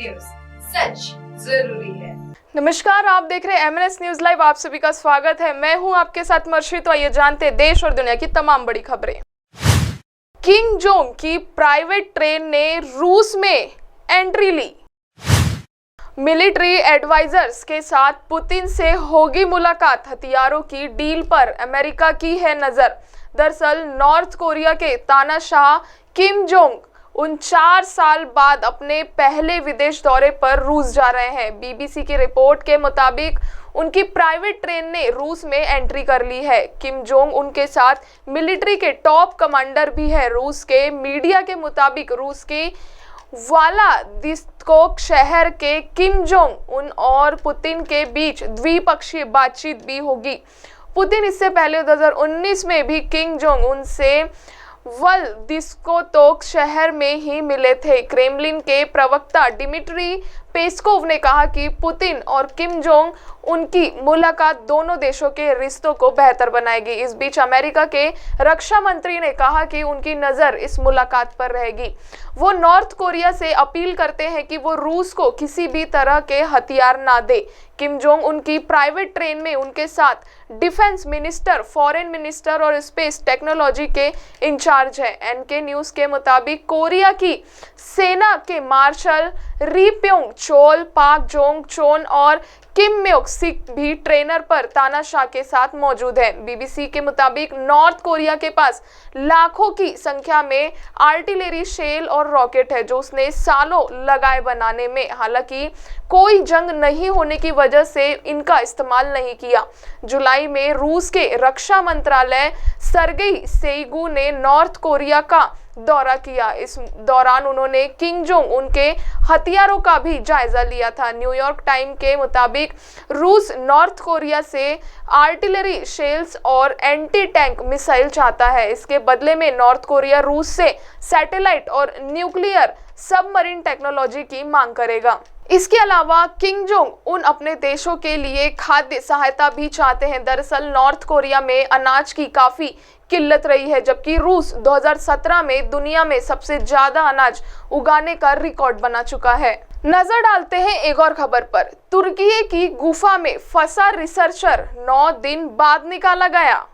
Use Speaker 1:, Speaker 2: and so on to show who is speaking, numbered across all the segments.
Speaker 1: News, सच जरूरी है।
Speaker 2: नमस्कार, आप देख रहे हैं MNS न्यूज लाइव। आप सभी का स्वागत है। मैं हूं आपके साथ मर्शी। तो आइए जानते हैं देश और दुनिया की तमाम बड़ी खबरें। किम जोंग की प्राइवेट ट्रेन ने रूस में एंट्री ली। मिलिट्री एडवाइजर्स के साथ पुतिन से होगी मुलाकात। हथियारों की डील पर अमेरिका की है नजर। दरअसल नॉर्थ कोरिया के तानाशाह किम जोंग 49 साल बाद अपने पहले विदेश दौरे पर रूस जा रहे हैं। बीबीसी की रिपोर्ट के मुताबिक उनकी प्राइवेट ट्रेन ने रूस में एंट्री कर ली है। किम जोंग उनके साथ मिलिट्री के टॉप कमांडर भी है। रूस के मीडिया के मुताबिक रूस के व्लादिवोस्तोक शहर के किम जोंग उन और पुतिन के बीच द्विपक्षीय बातचीत भी होगी। पुतिन इससे पहले 2019 में भी किम जोंग उनसे व्लादिवोस्तोक शहर में ही मिले थे। क्रेमलिन के प्रवक्ता डिमिट्री पेस्कोव ने कहा कि पुतिन और किम जोंग उनकी मुलाकात दोनों देशों के रिश्तों को बेहतर बनाएगी। इस बीच अमेरिका के रक्षा मंत्री ने कहा कि उनकी नजर इस मुलाकात पर रहेगी। वो नॉर्थ कोरिया से अपील करते हैं कि वो रूस को किसी भी तरह के हथियार ना दे। किम जोंग उनकी प्राइवेट ट्रेन में उनके साथ डिफेंस मिनिस्टर, फॉरेन मिनिस्टर और स्पेस टेक्नोलॉजी के इंचार्ज है। एनके न्यूज के मुताबिक कोरिया की सेना के मार्शल री प्योंग चोल, पाक जोंग चोन और किम म्योक सिक भी ट्रेनर पर तानाशाह के साथ मौजूद है। बीबीसी के मुताबिक नॉर्थ कोरिया के पास लाखों की संख्या में आर्टिलरी शेल और रॉकेट है जो उसने सालों लगाए बनाने में। हालांकि कोई जंग नहीं होने की वजह से इनका इस्तेमाल नहीं किया। जुलाई में रूस के रक्षा मंत्रालय सर्गेई शोइगु ने नॉर्थ कोरिया का दौरा किया। इस दौरान उन्होंने किम जोंग उनके हथियारों का भी जायजा लिया था। न्यूयॉर्क टाइम के मुताबिक रूस नॉर्थ कोरिया से आर्टिलरी शेल्स और एंटी टैंक मिसाइल चाहता है। इसके बदले में नॉर्थ कोरिया रूस से सैटेलाइट और न्यूक्लियर सबमरीन टेक्नोलॉजी की मांग करेगा। इसके अलावा किम जोंग उन अपने देशों के लिए खाद्य सहायता भी चाहते हैं। दरअसल नॉर्थ कोरिया में अनाज की काफी किल्लत रही है, जबकि रूस 2017 में दुनिया में सबसे ज्यादा अनाज उगाने का रिकॉर्ड बना चुका है। नजर डालते हैं एक और खबर पर। तुर्की की गुफा में फंसा रिसर्चर 9 दिन बाद निकाला गया।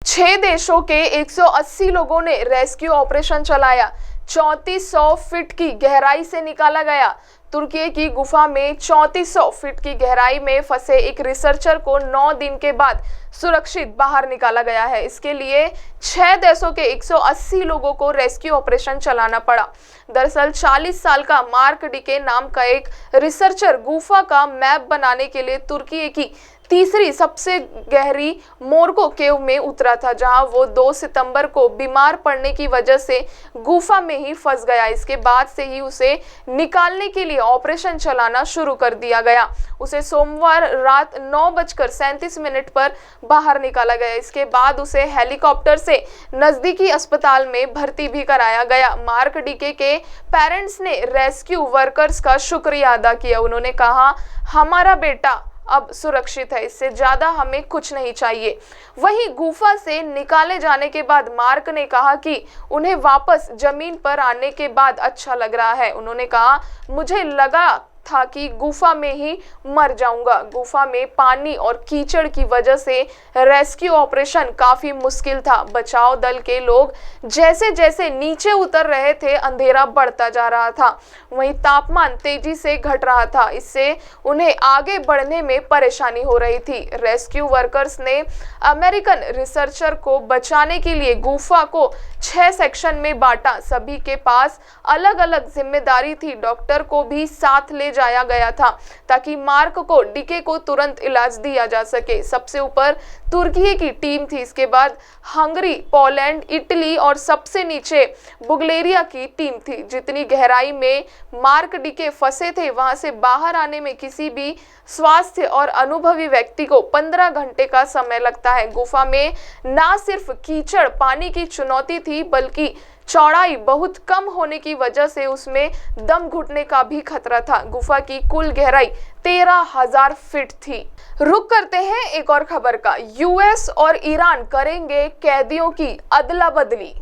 Speaker 2: 6 देशों के 180 लोगों ने रेस्क्यू ऑपरेशन चलाया। 3400 फीट की गहराई से निकाला गया। तुर्की की गुफा में 3400 फीट की गहराई में फंसे एक रिसर्चर को 9 दिन के बाद सुरक्षित बाहर निकाला गया है। इसके लिए 6 देशों के 180 लोगों को रेस्क्यू ऑपरेशन चलाना पड़ा। दरअसल 40 साल का मार्क डीके नाम का एक रिसर्चर गुफा का मैप बनाने के लिए तुर्की की तीसरी सबसे गहरी मोरको केव में उतरा था, जहां वो 2 सितंबर को बीमार पड़ने की वजह से गुफा में ही फंस गया। इसके बाद से ही उसे निकालने के लिए ऑपरेशन चलाना शुरू कर दिया गया। उसे सोमवार रात 9:37 पर बाहर निकाला गया। इसके बाद उसे हेलीकॉप्टर से नजदीकी अस्पताल में भर्ती भी कराया गया। मार्क डीके के पेरेंट्स ने रेस्क्यू वर्कर्स का शुक्रिया अदा किया। उन्होंने कहा, हमारा बेटा अब सुरक्षित है, इससे ज्यादा हमें कुछ नहीं चाहिए। वहीं गुफा से निकाले जाने के बाद मार्क ने कहा कि उन्हें वापस जमीन पर आने के बाद अच्छा लग रहा है। उन्होंने कहा, मुझे लगा था कि गुफा में ही मर जाऊंगा। गुफा में पानी और कीचड़ की वजह से रेस्क्यू ऑपरेशन काफी मुश्किल था। बचाव दल के लोग जैसे जैसे नीचे उतर रहे थे, अंधेरा बढ़ता जा रहा था। वहीं तापमान तेजी से घट रहा था, इससे उन्हें आगे बढ़ने में परेशानी हो रही थी। रेस्क्यू वर्कर्स ने अमेरिकन रिसर्चर को बचाने के लिए गुफा को 6 सेक्शन में बांटा। सभी के पास अलग अलग जिम्मेदारी थी। डॉक्टर को भी साथ ले जाया गया था ताकि मार्क को डीके को तुरंत इलाज दिया जा सके। सबसे ऊपर तुर्की की टीम थी, इसके बाद हंगरी, पोलैंड, इटली और सबसे नीचे बुल्गारिया की टीम थी। जितनी गहराई में मार्क डीके फंसे थे, वहां से बाहर आने में किसी भी स्वास्थ्य और अनुभवी व्यक्ति को 15 घंटे का समय लगता है। गुफा में ना सिर्फ कीचड़ पानी की चुनौती थी, बल्कि चौड़ाई बहुत कम होने की वजह से उसमें दम घुटने का भी खतरा था। गुफा की कुल गहराई 13,000 फीट थी। रुक करते हैं एक और खबर का। यूएस और ईरान करेंगे कैदियों की अदला बदली।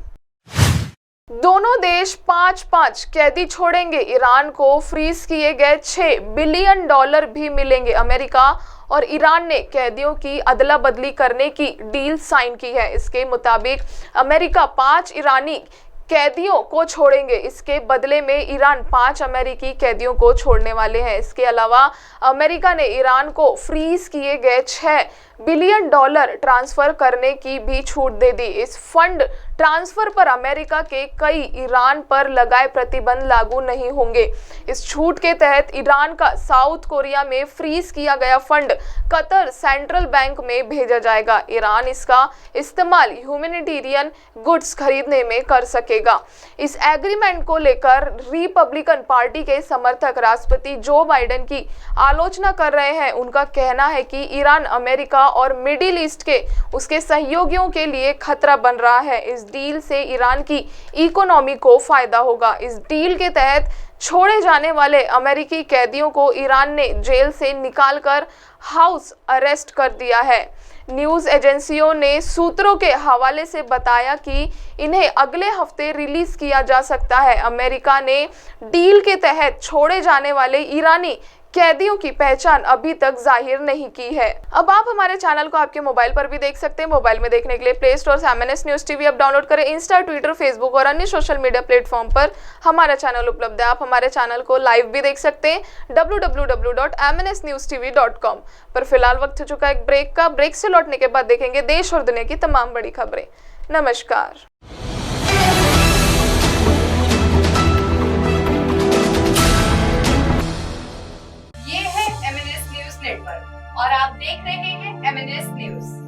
Speaker 2: दोनों देश 5-5 कैदी छोड़ेंगे। ईरान को फ्रीज किए गए $6 बिलियन भी मिलेंगे। अमेरिका और ईरान ने कैदियों की अदला बदली करने की डील साइन की है। इसके मुताबिक अमेरिका 5 ईरानी कैदियों को छोड़ेंगे। इसके बदले में ईरान 5 अमेरिकी कैदियों को छोड़ने वाले हैं। इसके अलावा अमेरिका ने ईरान को फ्रीज किए गए $6 बिलियन ट्रांसफर करने की भी छूट दे दी। इस फंड ट्रांसफर पर अमेरिका के कई ईरान पर लगाए प्रतिबंध लागू नहीं होंगे। इस छूट के तहत ईरान का साउथ कोरिया में फ्रीज किया गया फंड कतर सेंट्रल बैंक में भेजा जाएगा। ईरान इसका इस्तेमाल ह्यूमैनिटेरियन गुड्स खरीदने में कर सकेगा। इस एग्रीमेंट को लेकर रिपब्लिकन पार्टी के समर्थक राष्ट्रपति जो बाइडेन की आलोचना कर रहे हैं। उनका कहना है कि ईरान अमेरिका और मिडिल ईस्ट के उसके सहयोगियों के लिए खतरा बन रहा है। इस डील से ईरान की इकोनॉमी को फायदा होगा। इस डील के तहत छोड़े जाने वाले अमेरिकी कैदियों को ईरान ने जेल से निकालकर हाउस अरेस्ट कर दिया है। न्यूज़ एजेंसियों ने सूत्रों के हवाले से बताया कि इन्हें अगले हफ्ते रिलीज किया जा सकता है। अमेरिका ने डील के तहत छोड़े जाने वाले ईरानी कैदियों की पहचान अभी तक जाहिर नहीं की है। अब आप हमारे चैनल को आपके मोबाइल पर भी देख सकते हैं। मोबाइल में देखने के लिए प्ले स्टोर से MNS news TV app download करें। इंस्टा, ट्विटर, फेसबुक और अन्य सोशल मीडिया प्लेटफॉर्म पर हमारा चैनल उपलब्ध है। आप हमारे चैनल को लाइव भी देख सकते हैं www.mnsnewstv.com पर। फिलहाल वक्त हो चुका है एक ब्रेक का। ब्रेक से लौटने के बाद देखेंगे देश और दुनिया की तमाम बड़ी खबरें। नमस्कार।
Speaker 1: ये है MNS न्यूज नेटवर्क और आप देख रहे हैं MNS न्यूज।